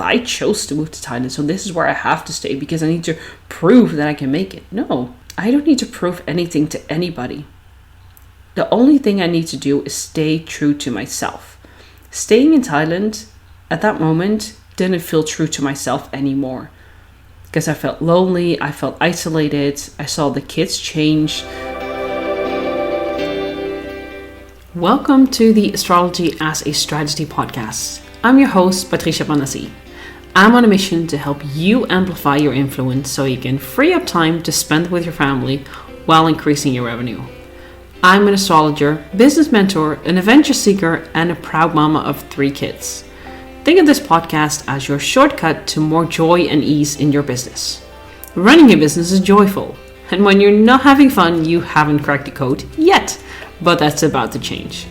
I chose to move to Thailand, so this is where I have to stay because I need to prove that I can make it. No, I don't need to prove anything to anybody. The only thing I need to do is stay true to myself. Staying in Thailand at that moment didn't feel true to myself anymore because I felt lonely, I felt isolated, I saw the kids change. Welcome to the Astrology as a Strategy podcast. I'm your host, Patricia Panasi. I'm on a mission to help you amplify your influence so you can free up time to spend with your family while increasing your revenue. I'm an astrologer, business mentor, an adventure seeker, and a proud mama of 3 kids. Think of this podcast as your shortcut to more joy and ease in your business. Running a business is joyful, and when you're not having fun, you haven't cracked the code yet, but that's about to change.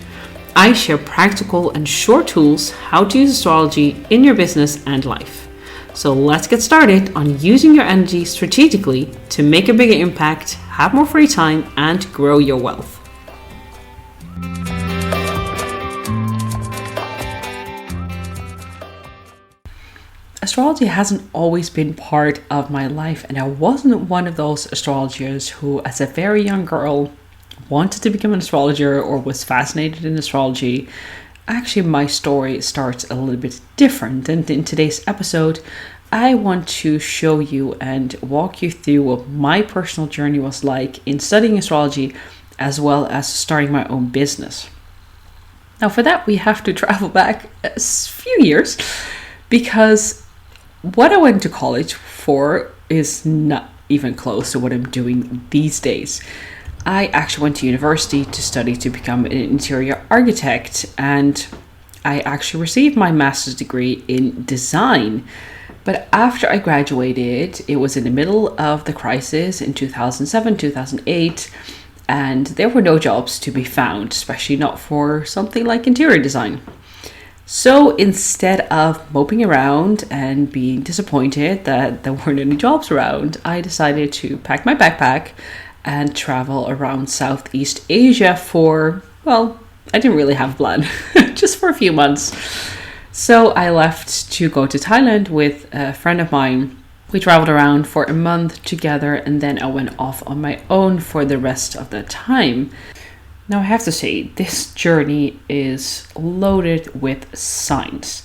I share practical and short tools how to use astrology in your business and life. So let's get started on using your energy strategically to make a bigger impact, have more free time, and grow your wealth. Astrology hasn't always been part of my life, and I wasn't one of those astrologers who, as a very young girl, wanted to become an astrologer or was fascinated in astrology. Actually, my story starts a little bit different, and in today's episode, I want to show you and walk you through what my personal journey was like in studying astrology, as well as starting my own business. Now, for that, we have to travel back a few years, because what I went to college for is not even close to what I'm doing these days. I actually went to university to study to become an interior architect, and I actually received my master's degree in design. But after I graduated, it was in the middle of the crisis in 2007, 2008, and there were no jobs to be found, especially not for something like interior design. So instead of moping around and being disappointed that there weren't any jobs around, I decided to pack my backpack and travel around Southeast Asia for, well, I didn't really have a plan, just for a few months. So I left to go to Thailand with a friend of mine. We traveled around for a month together, and then I went off on my own for the rest of the time. Now I have to say, this journey is loaded with signs.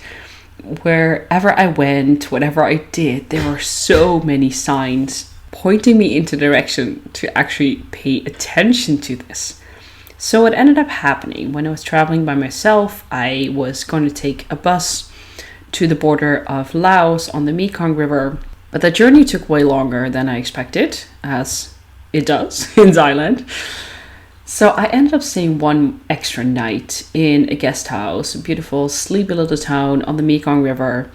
Wherever I went, whatever I did, there were so many signs pointing me into the direction to actually pay attention to this. So what ended up happening when I was traveling by myself, I was going to take a bus to the border of Laos on the Mekong River, but the journey took way longer than I expected, as it does in Thailand. So I ended up staying one extra night in a guest house, a beautiful sleepy little town on the Mekong River.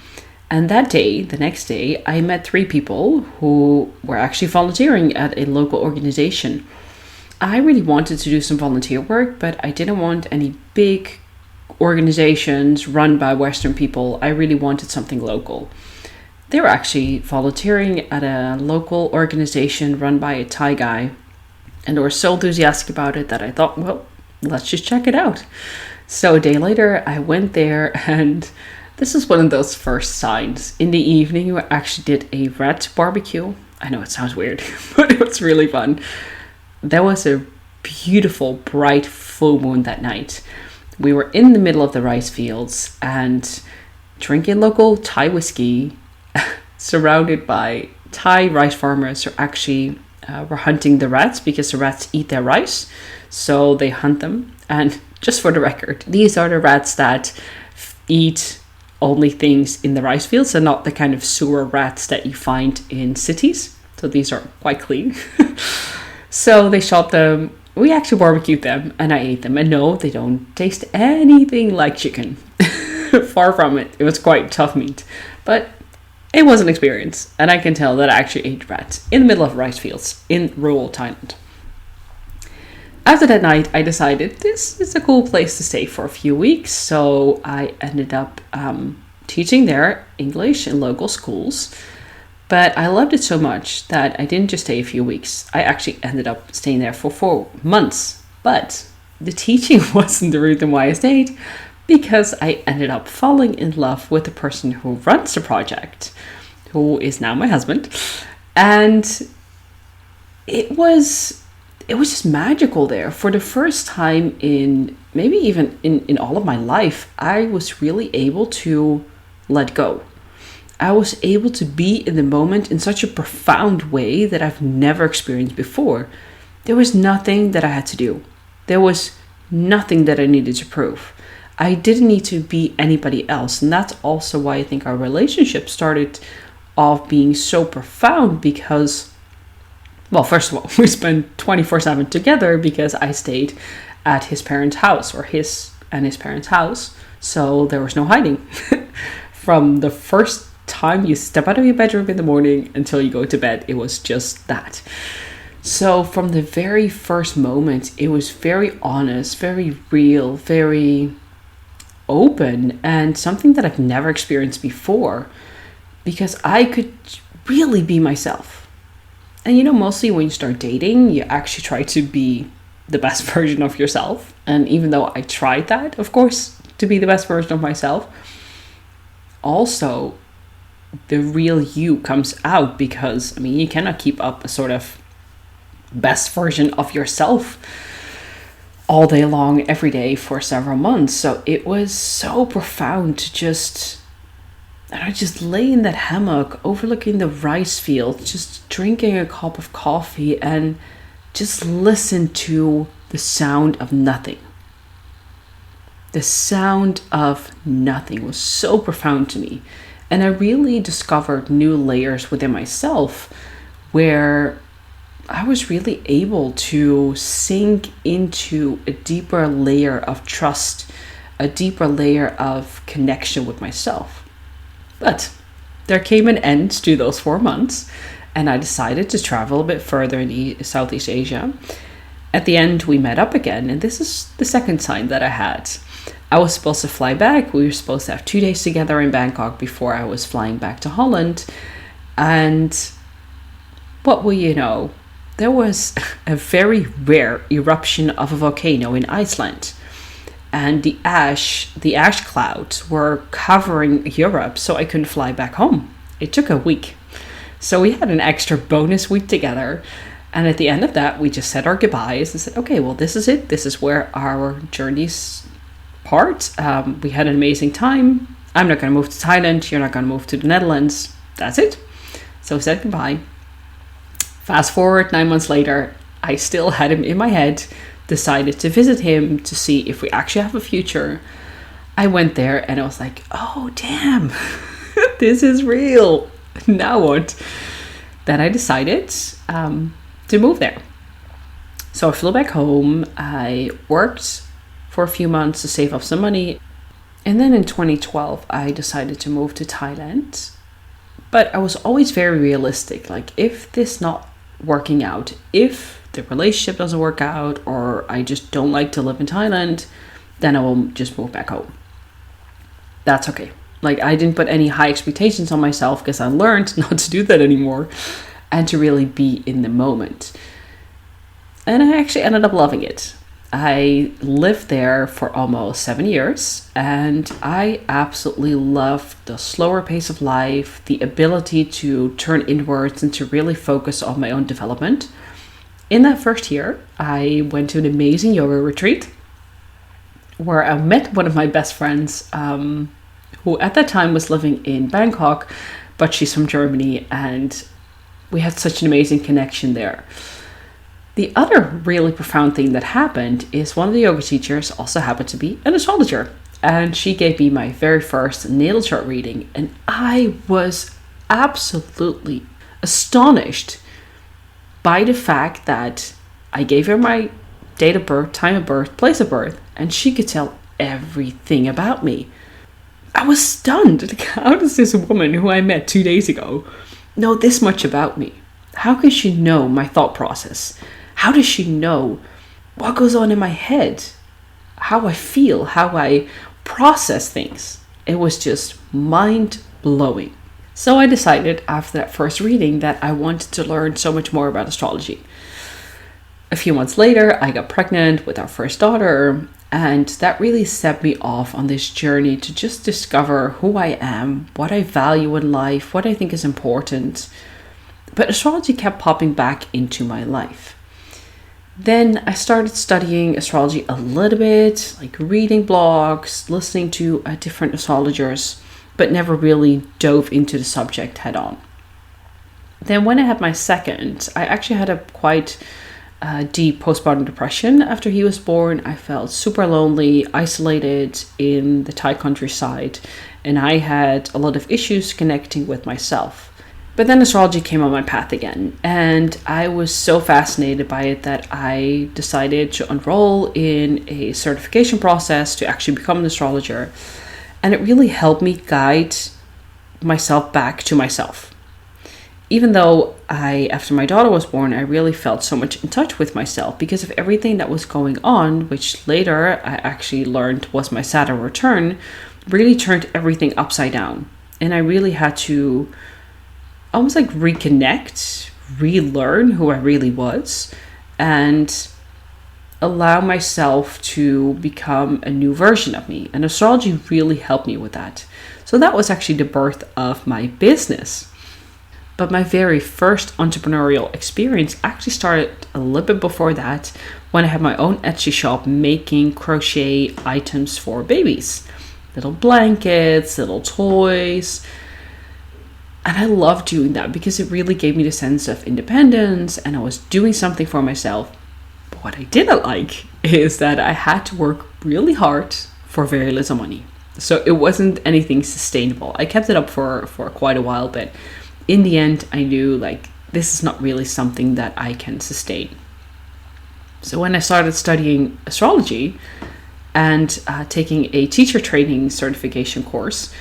And that day, the next day, I met 3 people who were actually volunteering at a local organization. I really wanted to do some volunteer work, but I didn't want any big organizations run by Western people. I really wanted something local. They were actually volunteering at a local organization run by a Thai guy. And they were so enthusiastic about it that I thought, well, let's just check it out. So a day later, I went there, and this is one of those first signs. In the evening, we actually did a rat barbecue. I know it sounds weird, but it was really fun. There was a beautiful, bright full moon that night. We were in the middle of the rice fields and drinking local Thai whiskey, surrounded by Thai rice farmers who actually were hunting the rats because the rats eat their rice. So they hunt them. And just for the record, these are the rats that eat only things in the rice fields and not the kind of sewer rats that you find in cities. So these are quite clean. So they shot them. We actually barbecued them and I ate them. And no, they don't taste anything like chicken. Far from it. It was quite tough meat. But it was an experience, and I can tell that I actually ate rats in the middle of rice fields in rural Thailand. After that night, I decided this is a cool place to stay for a few weeks, so I ended up teaching there English in local schools. But I loved it so much that I didn't just stay a few weeks. I actually ended up staying there for 4 months. But the teaching wasn't the reason why I stayed, because I ended up falling in love with the person who runs the project, who is now my husband. And it was just magical there. For the first time in maybe even in all of my life, I was really able to let go. I was able to be in the moment in such a profound way that I've never experienced before. There was nothing that I had to do. There was nothing that I needed to prove. I didn't need to be anybody else. And that's also why I think our relationship started off being so profound, because, well, first of all, we spent 24/7 together because I stayed at his parents' house, or his parents' house. So there was no hiding. From the first time you step out of your bedroom in the morning until you go to bed, it was just that. So from the very first moment, it was very honest, very real, very open, and something that I've never experienced before, because I could really be myself. And mostly when you start dating, you actually try to be the best version of yourself. And even though I tried that, of course, to be the best version of myself, also the real you comes out, because you cannot keep up a sort of best version of yourself all day long, every day for several months. So it was so profound to just lay in that hammock overlooking the rice fields, just drinking a cup of coffee and just listen to the sound of nothing. The sound of nothing was so profound to me. And I really discovered new layers within myself where I was really able to sink into a deeper layer of trust, a deeper layer of connection with myself. But there came an end to those 4 months, and I decided to travel a bit further in Southeast Asia. At the end, we met up again, and this is the second sign that I had. I was supposed to fly back. We were supposed to have 2 days together in Bangkok before I was flying back to Holland. And what will you know? There was a very rare eruption of a volcano in Iceland. And the ash clouds were covering Europe, so I couldn't fly back home. It took a week. So we had an extra bonus week together. And at the end of that, we just said our goodbyes and said, okay, well, this is it. This is where our journeys part. We had an amazing time. I'm not going to move to Thailand. You're not going to move to the Netherlands. That's it. So we said goodbye. Fast forward 9 months later, I still had him in my head, decided to visit him to see if we actually have a future. I went there and I was like, oh, damn, this is real. Now what? Then I decided to move there. So I flew back home. I worked for a few months to save up some money. And then in 2012, I decided to move to Thailand. But I was always very realistic. Like, if this not working out, if the relationship doesn't work out, or I just don't like to live in Thailand, then I will just move back home. That's okay. Like, I didn't put any high expectations on myself because I learned not to do that anymore and to really be in the moment. And I actually ended up loving it. I lived there for almost 7 years, and I absolutely loved the slower pace of life, the ability to turn inwards and to really focus on my own development. In that first year, I went to an amazing yoga retreat where I met one of my best friends, who at that time was living in Bangkok, but she's from Germany, and we had such an amazing connection there. The other really profound thing that happened is one of the yoga teachers also happened to be an astrologer, and she gave me my very first natal chart reading, and I was absolutely astonished by the fact that I gave her my date of birth, time of birth, place of birth, and she could tell everything about me. I was stunned. Like, how does this woman who I met 2 days ago know this much about me? How can she know my thought process? How does she know what goes on in my head? How I feel, how I process things? It was just mind-blowing. So I decided after that first reading that I wanted to learn so much more about astrology. A few months later, I got pregnant with our first daughter, And that really set me off on this journey to just discover who I am, what I value in life, what I think is important. But astrology kept popping back into my life. Then I started studying astrology a little bit, like reading blogs, listening to different astrologers, but never really dove into the subject head on. Then when I had my second, I actually had a quite deep postpartum depression after he was born. I felt super lonely, isolated in the Thai countryside, and I had a lot of issues connecting with myself. But then astrology came on my path again, and I was so fascinated by it that I decided to enroll in a certification process to actually become an astrologer. And it really helped me guide myself back to myself. Even though after my daughter was born, I really felt so much in touch with myself because of everything that was going on, which later I actually learned was my Saturn return, really turned everything upside down. And I really had to almost like reconnect, relearn who I really was, and allow myself to become a new version of me. And astrology really helped me with that. So that was actually the birth of my business. But my very first entrepreneurial experience actually started a little bit before that, when I had my own Etsy shop making crochet items for babies. Little blankets, little toys. And I loved doing that because it really gave me the sense of independence and I was doing something for myself. But what I didn't like is that I had to work really hard for very little money. So it wasn't anything sustainable. I kept it up for quite a while, but in the end, I knew like this is not really something that I can sustain. So when I started studying astrology and taking a teacher training certification course,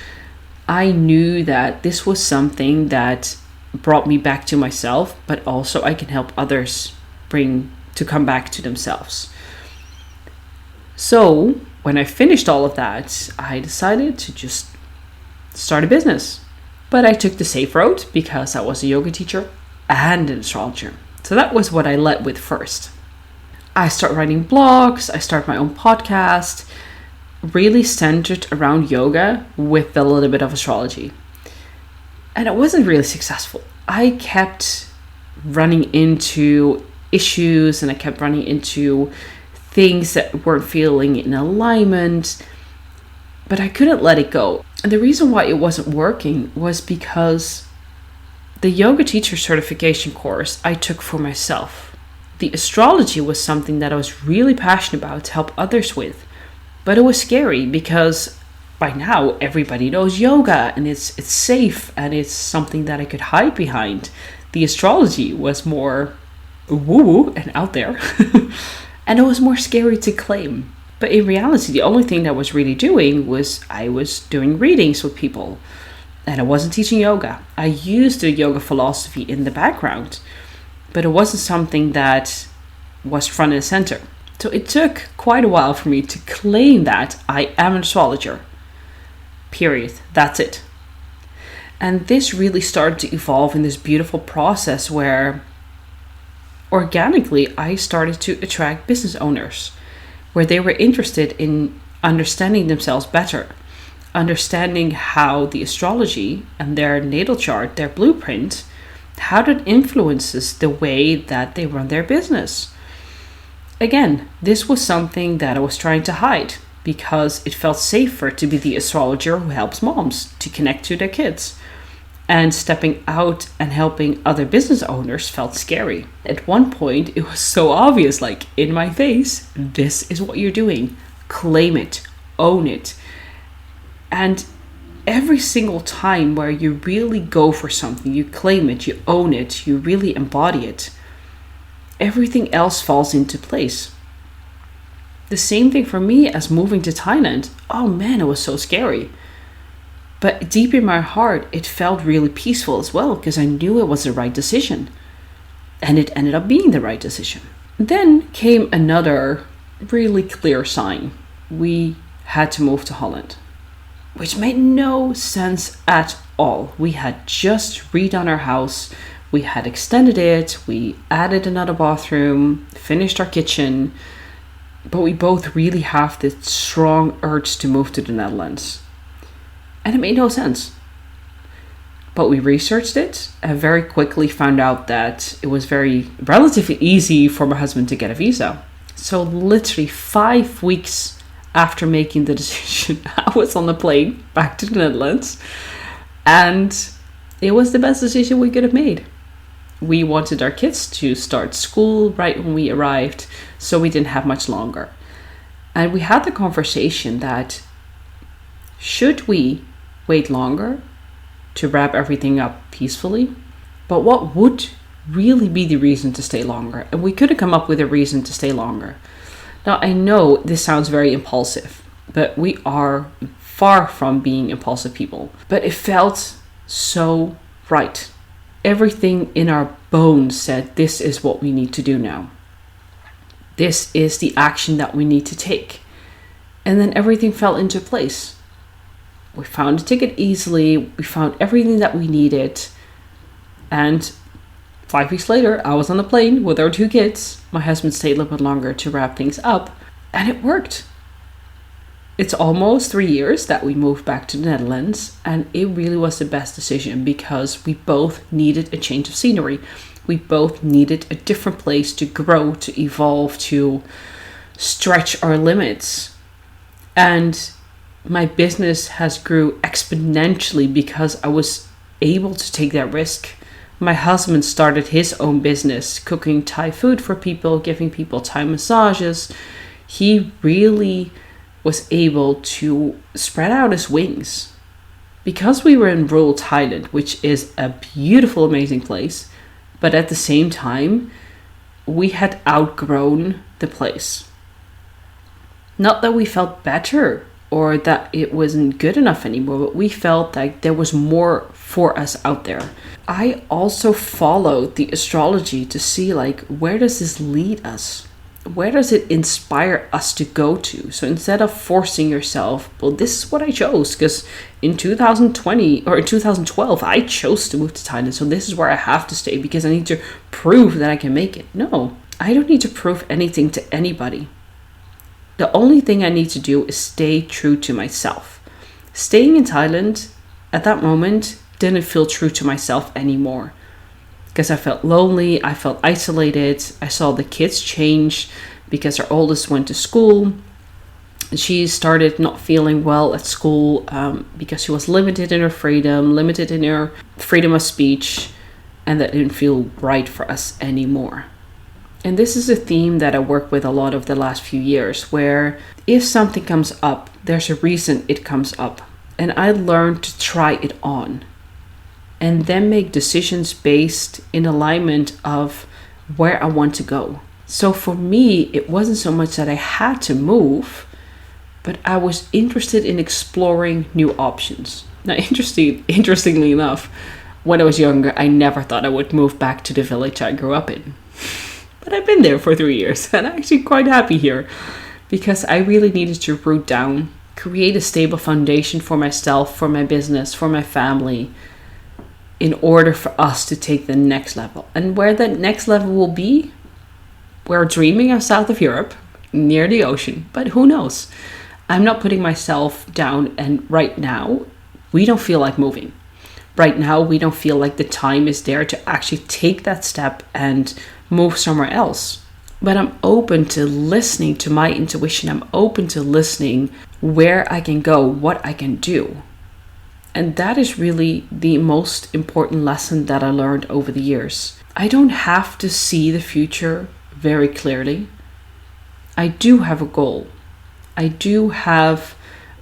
I knew that this was something that brought me back to myself, but also I can help others to come back to themselves. So when I finished all of that, I decided to just start a business. But I took the safe road because I was a yoga teacher and an astrologer. So that was what I led with first. I started writing blogs, I started my own podcast, really centered around yoga with a little bit of astrology. And it wasn't really successful. I kept running into issues and I kept running into things that weren't feeling in alignment, but I couldn't let it go. And the reason why it wasn't working was because the yoga teacher certification course I took for myself. The astrology was something that I was really passionate about to help others with. But it was scary because by now everybody knows yoga and it's safe and it's something that I could hide behind. The astrology was more woo and out there and it was more scary to claim. But in reality, the only thing that I was really doing was I was doing readings with people and I wasn't teaching yoga. I used the yoga philosophy in the background, but it wasn't something that was front and center. So it took quite a while for me to claim that I am an astrologer. Period. That's it. And this really started to evolve in this beautiful process where organically I started to attract business owners, where they were interested in understanding themselves better, understanding how the astrology and their natal chart, their blueprint, how that influences the way that they run their business. Again, this was something that I was trying to hide because it felt safer to be the astrologer who helps moms to connect to their kids. And stepping out and helping other business owners felt scary. At one point, it was so obvious, like in my face, this is what you're doing. Claim it, own it. And every single time where you really go for something, you claim it, you own it, you really embody it, everything else falls into place. The same thing for me as moving to Thailand. Oh man, it was so scary. But deep in my heart, it felt really peaceful as well because I knew it was the right decision. And it ended up being the right decision. Then came another really clear sign. We had to move to Holland, which made no sense at all. We had just redone our house. We had extended it. We added another bathroom, finished our kitchen. but we both really have this strong urge to move to the Netherlands. And it made no sense. But we researched it and very quickly found out that it was relatively easy for my husband to get a visa. So literally 5 weeks after making the decision, I was on the plane back to the Netherlands. And it was the best decision we could have made. We wanted our kids to start school right when we arrived, so we didn't have much longer. And we had the conversation that should we wait longer to wrap everything up peacefully? But what would really be the reason to stay longer? And we couldn't come up with a reason to stay longer. Now, I know this sounds very impulsive, but we are far from being impulsive people. But it felt so right. Everything in our bones said, this is what we need to do now. This is the action that we need to take. And then everything fell into place. We found a ticket easily. We found everything that we needed. And 5 weeks later, I was on a plane with our 2 kids. My husband stayed a little bit longer to wrap things up. And it worked. It's almost 3 years that we moved back to the Netherlands, and it really was the best decision because we both needed a change of scenery. We both needed a different place to grow, to evolve, to stretch our limits. And my business has grew exponentially because I was able to take that risk. My husband started his own business, cooking Thai food for people, giving people Thai massages. He really was able to spread out his wings. Because we were in rural Thailand, which is a beautiful, amazing place, but at the same time, we had outgrown the place. Not that we felt better or that it wasn't good enough anymore, but we felt like there was more for us out there. I also followed the astrology to see where does this lead us? Where does it inspire us to go to? So instead of forcing yourself, well, this is what I chose because in 2020 or in 2012, I chose to move to Thailand. So this is where I have to stay because I need to prove that I can make it. No, I don't need to prove anything to anybody. The only thing I need to do is stay true to myself. Staying in Thailand at that moment didn't feel true to myself anymore. Because I felt lonely, I felt isolated. I saw the kids change because our oldest went to school. She started not feeling well at school because she was limited in her freedom of speech, and that didn't feel right for us anymore. And this is a theme that I work with a lot of the last few years, where if something comes up, there's a reason it comes up. And I learned to try it on. And then make decisions based in alignment of where I want to go. So for me, it wasn't so much that I had to move, but I was interested in exploring new options. Now, interestingly enough, when I was younger, I never thought I would move back to the village I grew up in. But I've been there for 3 years, and I'm actually quite happy here because I really needed to root down, create a stable foundation for myself, for my business, for my family, in order for us to take the next level. And where that next level will be, we're dreaming of south of Europe, near the ocean, but who knows? I'm not putting myself down, and right now, we don't feel like moving. Right now, we don't feel like the time is there to actually take that step and move somewhere else. But I'm open to listening to my intuition. I'm open to listening where I can go, what I can do. And that is really the most important lesson that I learned over the years. I don't have to see the future very clearly. I do have a goal. I do have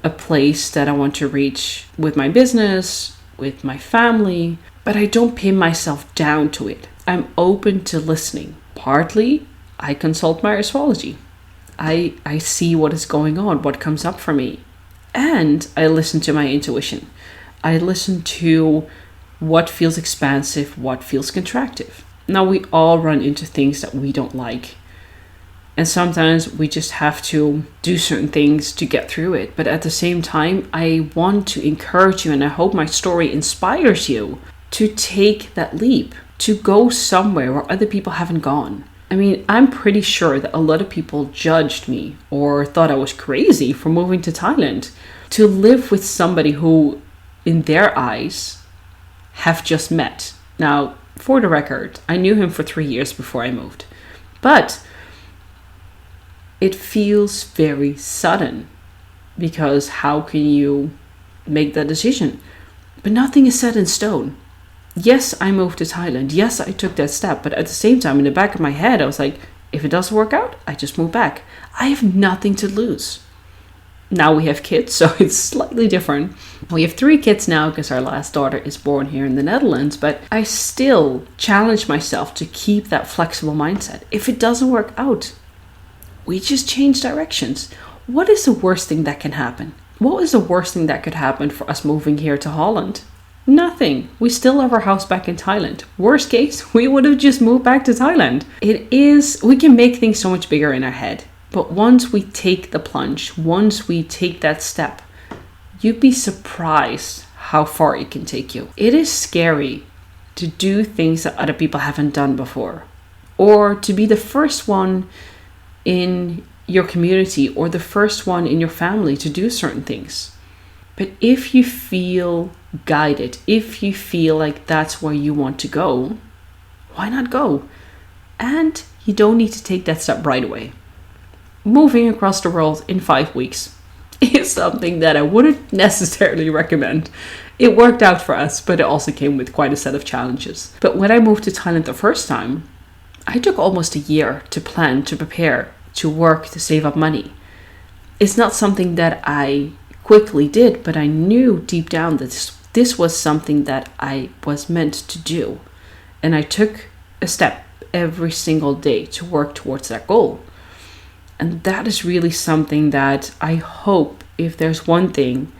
a place that I want to reach with my business, with my family, but I don't pin myself down to it. I'm open to listening. Partly, I consult my astrology. I see what is going on, what comes up for me. And I listen to my intuition. I listen to what feels expansive, what feels contractive. Now, we all run into things that we don't like. And sometimes we just have to do certain things to get through it. But at the same time, I want to encourage you, and I hope my story inspires you to take that leap, to go somewhere where other people haven't gone, I mean, I'm pretty sure that a lot of people judged me or thought I was crazy for moving to Thailand to live with somebody who, in their eyes, have just met. Now, for the record, I knew him for 3 years before I moved. But it feels very sudden because how can you make that decision? But nothing is set in stone. Yes, I moved to Thailand. Yes, I took that step. But at the same time, in the back of my head, I was like, if it doesn't work out, I just move back. I have nothing to lose. Now we have kids, so it's slightly different. We have 3 kids now because our last daughter is born here in the Netherlands. But I still challenge myself to keep that flexible mindset. If it doesn't work out, we just change directions. What is the worst thing that can happen? What was the worst thing that could happen for us moving here to Holland? Nothing. We still have our house back in Thailand. Worst case, we would have just moved back to Thailand. We can make things so much bigger in our head. But once we take the plunge, once we take that step, you'd be surprised how far it can take you. It is scary to do things that other people haven't done before, or to be the first one in your community or the first one in your family to do certain things. But if you feel guided, if you feel like that's where you want to go, why not go? And you don't need to take that step right away. Moving across the world in 5 weeks is something that I wouldn't necessarily recommend. It worked out for us, but it also came with quite a set of challenges. But when I moved to Thailand the first time, I took almost a year to plan, to prepare, to work, to save up money. It's not something that I quickly did, but I knew deep down that this was something that I was meant to do. And I took a step every single day to work towards that goal. And that is really something that I hope, if there's one thing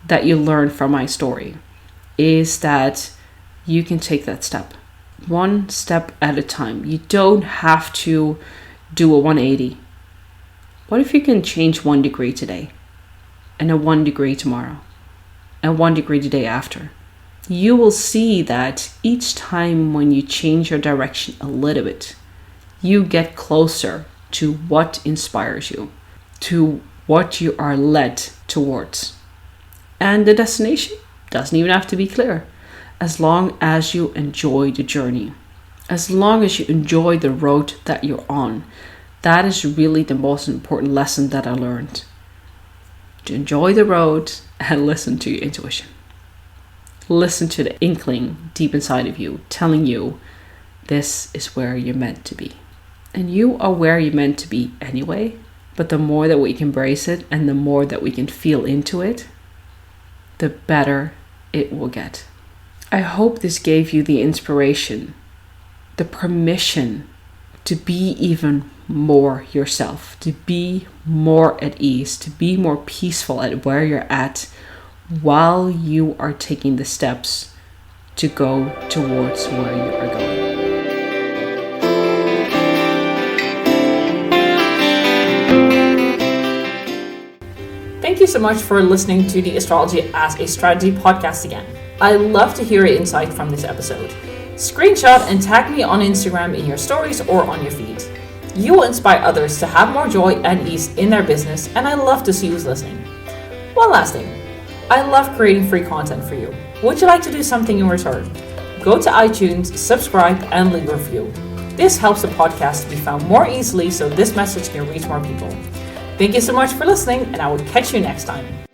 that you learn from my story, is that you can take that step. One step at a time. You don't have to do a 180. What if you can change 1 degree today? And a 1 degree tomorrow? And 1 degree the day after? You will see that each time when you change your direction a little bit, you get closer to what inspires you, to what you are led towards. And the destination doesn't even have to be clear, as long as you enjoy the journey, as long as you enjoy the road that you're on. That is really the most important lesson that I learned. To enjoy the road and listen to your intuition. Listen to the inkling deep inside of you telling you this is where you're meant to be. And you are where you're meant to be anyway, but the more that we can embrace it and the more that we can feel into it, the better it will get. I hope this gave you the inspiration, the permission to be even more yourself, to be more at ease, to be more peaceful at where you're at while you are taking the steps to go towards where you are going. Thank you so much for listening to the Astrology as a Strategy podcast again. I love to hear your insight from this episode. Screenshot and tag me on Instagram in your stories or on your feed. You will inspire others to have more joy and ease in their business, and I love to see who's listening. One last thing. I love creating free content for you. Would you like to do something in return? Go to iTunes, subscribe, and leave a review. This helps the podcast to be found more easily so this message can reach more people. Thank you so much for listening, and I will catch you next time.